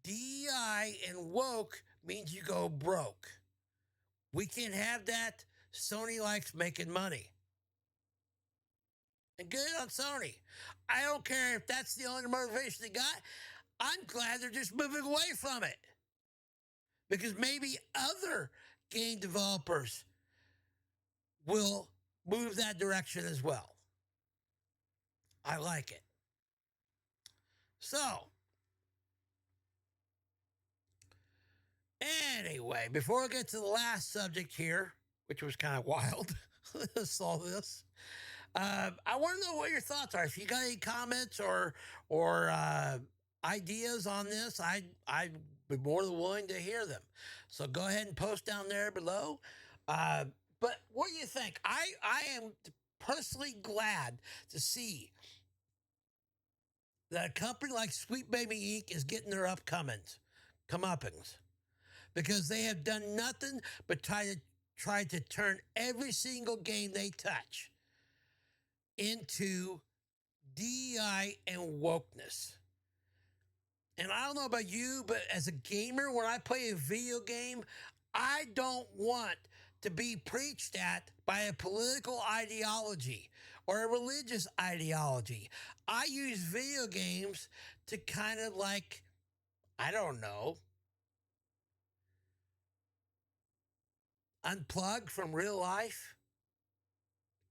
DEI and woke means you go broke. We can't have that. Sony likes making money. And good on Sony. I don't care if that's the only motivation they got. I'm glad they're just moving away from it. Because maybe other game developers will move that direction as well. I like it. So, anyway, before we get to the last subject here, which was kind of wild, saw this. I want to know what your thoughts are. If you got any comments or ideas on this, I'd be more than willing to hear them. So go ahead and post down there below. But what do you think? I am personally glad to see that a company like Sweet Baby Inc. is getting their comeuppance. Because they have done nothing but try to turn every single game they touch into DEI and wokeness. And I don't know about you, but as a gamer, when I play a video game, I don't want to be preached at by a political ideology or a religious ideology. I use video games to kind of like, I don't know, unplug from real life.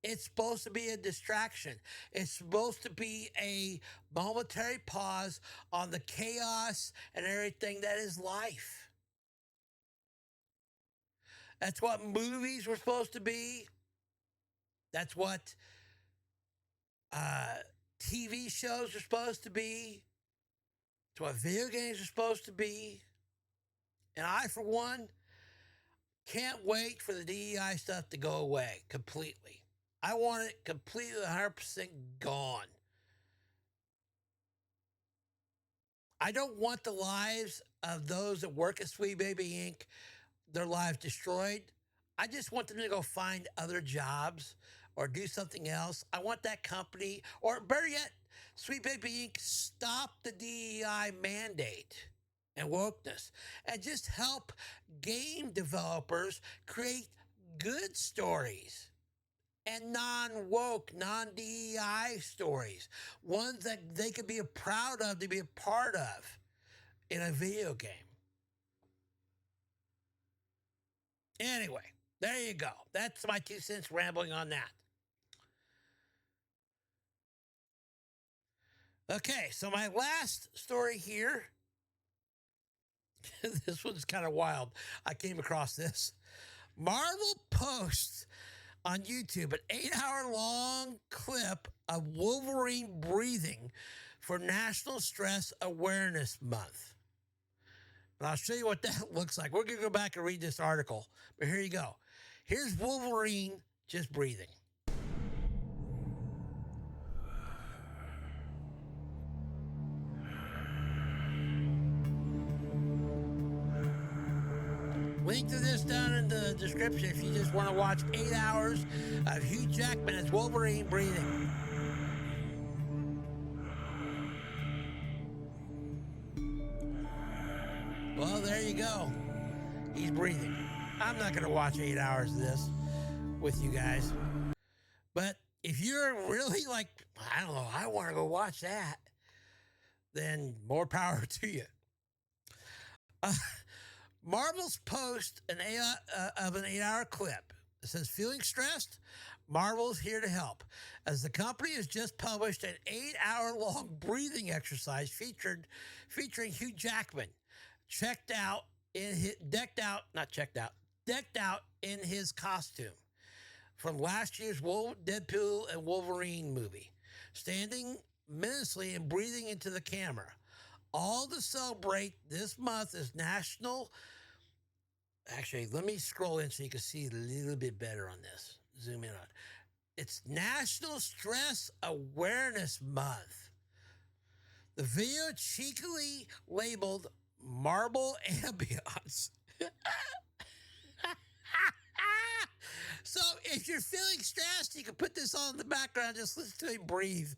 It's supposed to be a distraction. It's supposed to be a momentary pause on the chaos and everything that is life. That's what movies were supposed to be. That's what TV shows are supposed to be. It's what video games are supposed to be. And I, for one, can't wait for the DEI stuff to go away completely. I want it completely 100% gone. I don't want the lives of those that work at Sweet Baby Inc., their lives destroyed. I just want them to go find other jobs or do something else. I want that company, or better yet, Sweet Baby Inc., stop the DEI mandate and wokeness and just help game developers create good stories and non-woke, non-DEI stories, ones that they could be proud of to be a part of in a video game. Anyway, there you go. That's my 2 cents rambling on that. Okay, so my last story here, this one's kind of wild. I came across this. Marvel posts on YouTube an 8-hour-long clip of Wolverine breathing for National Stress Awareness Month. And I'll show you what that looks like. We're going to go back and read this article. But here you go. Here's Wolverine just breathing. Link to this down in the description if you just want to watch 8 hours of Hugh Jackman as Wolverine breathing. Well, there you go. He's breathing. I'm not going to watch 8 hours of this with you guys. But if you're really like, I don't know, I want to go watch that, then more power to you. Marvel's post an 8-hour clip. It says, feeling stressed? Marvel's here to help, as the company has just published an 8-hour-long breathing exercise featuring Hugh Jackman, decked out in his costume from last year's Deadpool and Wolverine movie, standing menacingly and breathing into the camera. All to celebrate this month is National. Actually, let me scroll in so you can see a little bit better on this. Zoom in on it. It's National Stress Awareness Month. The video cheekily labeled Marble Ambiance. So if you're feeling stressed, you can put this on in the background, just listen to him breathe.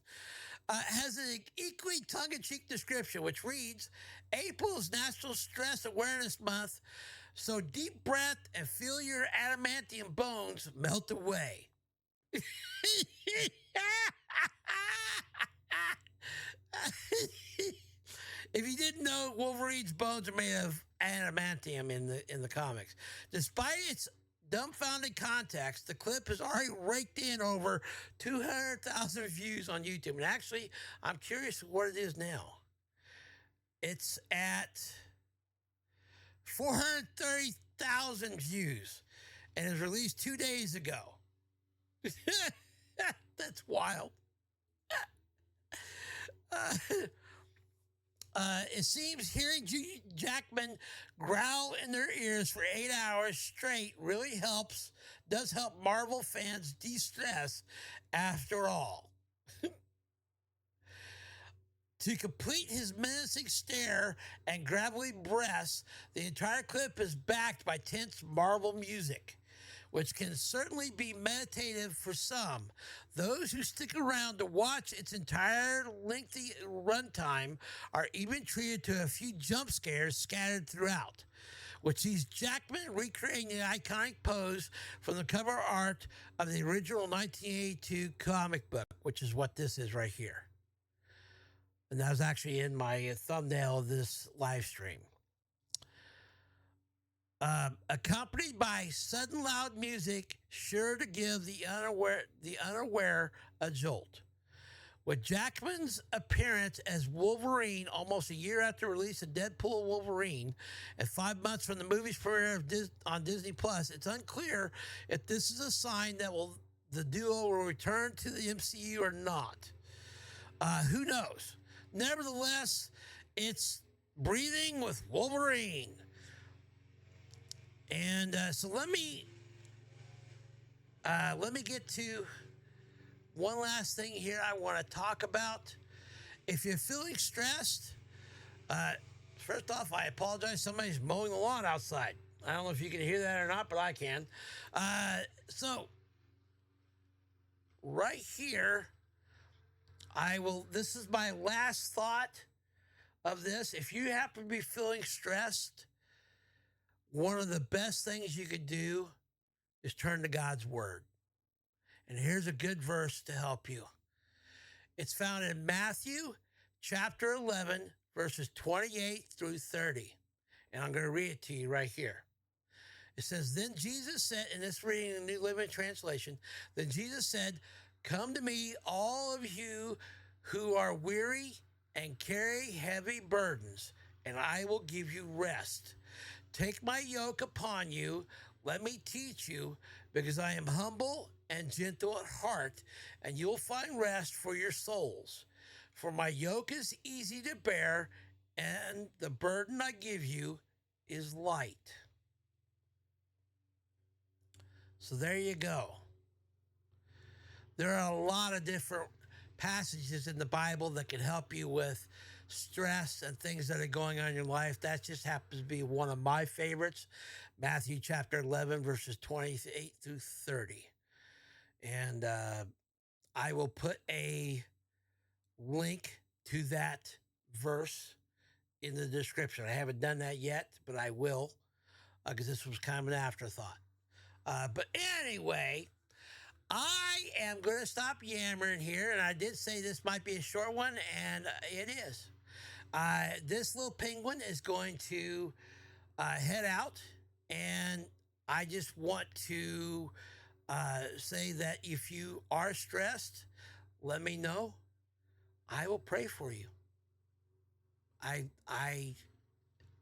Has an equally tongue-in-cheek description, which reads, April is National Stress Awareness Month, so deep breath and feel your adamantium bones melt away. If you didn't know, Wolverine's bones are made of adamantium in the comics. Despite its dumbfounding context, the clip has already raked in over 200,000 views on YouTube. And actually, I'm curious what it is now. It's at 430,000 views and it was released 2 days ago. That's wild. It seems hearing Jackman growl in their ears for 8 hours straight really does help Marvel fans de-stress after all. To complete his menacing stare and gravelly breaths, the entire clip is backed by tense Marvel music, which can certainly be meditative for some. Those who stick around to watch its entire lengthy runtime are even treated to a few jump scares scattered throughout, which sees Jackman recreating the iconic pose from the cover art of the original 1982 comic book, which is what this is right here. And that was actually in my thumbnail of this live stream. Accompanied by sudden loud music, sure to give the unaware a jolt. With Jackman's appearance as Wolverine almost a year after the release of Deadpool and Wolverine, and 5 months from the movie's premiere on Disney Plus, it's unclear if this is a sign that the duo will return to the MCU or not. Who knows? Nevertheless, it's Breathing with Wolverine. And so let me get to one last thing here I want to talk about. If you're feeling stressed, first off, I apologize. Somebody's mowing the lawn outside. I don't know if you can hear that or not, but I can. So right here, this is my last thought of this. If you happen to be feeling stressed, one of the best things you could do is turn to God's word. And here's a good verse to help you. It's found in Matthew chapter 11, verses 28 through 30. And I'm going to read it to you right here. It says, then Jesus said, and this reading in the New Living Translation, then Jesus said, come to me, all of you who are weary and carry heavy burdens, and I will give you rest. Take my yoke upon you. Let me teach you, because I am humble and gentle at heart, and you'll find rest for your souls. For my yoke is easy to bear, and the burden I give you is light. So there you go. There are a lot of different passages in the Bible that can help you with stress and things that are going on in your life. That just happens to be one of my favorites. Matthew chapter 11, verses 28 through 30. And I will put a link to that verse in the description. I haven't done that yet, but I will, because this was kind of an afterthought. But anyway, I am going to stop yammering here, and I did say this might be a short one, and it is. This little penguin is going to head out, and I just want to say that if you are stressed, let me know. I will pray for you.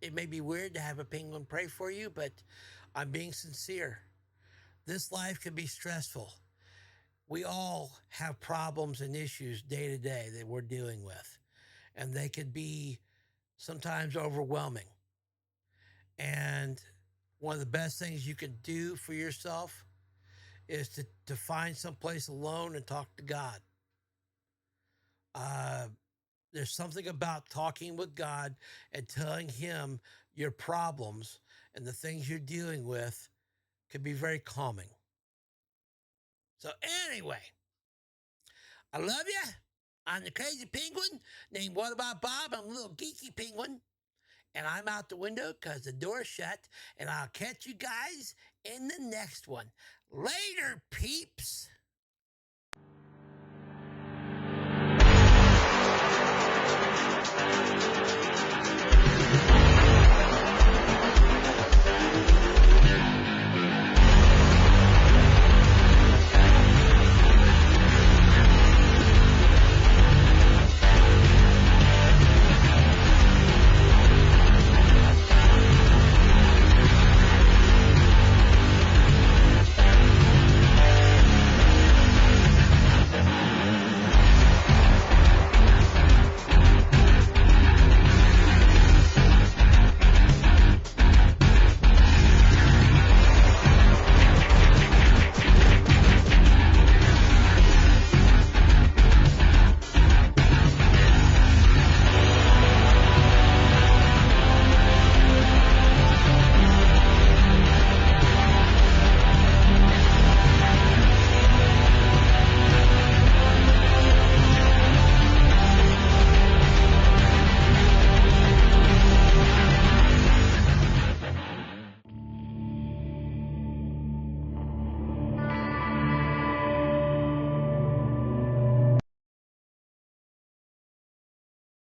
It may be weird to have a penguin pray for you, but I'm being sincere. This life can be stressful. We all have problems and issues day to day that we're dealing with, and they could be sometimes overwhelming. And one of the best things you can do for yourself is to find someplace alone and talk to God. There's something about talking with God and telling him your problems and the things you're dealing with can be very calming. So anyway, I love you. I'm the crazy penguin named Whataboutbob. I'm a little geeky penguin. And I'm out the window because the door's shut. And I'll catch you guys in the next one. Later, peeps.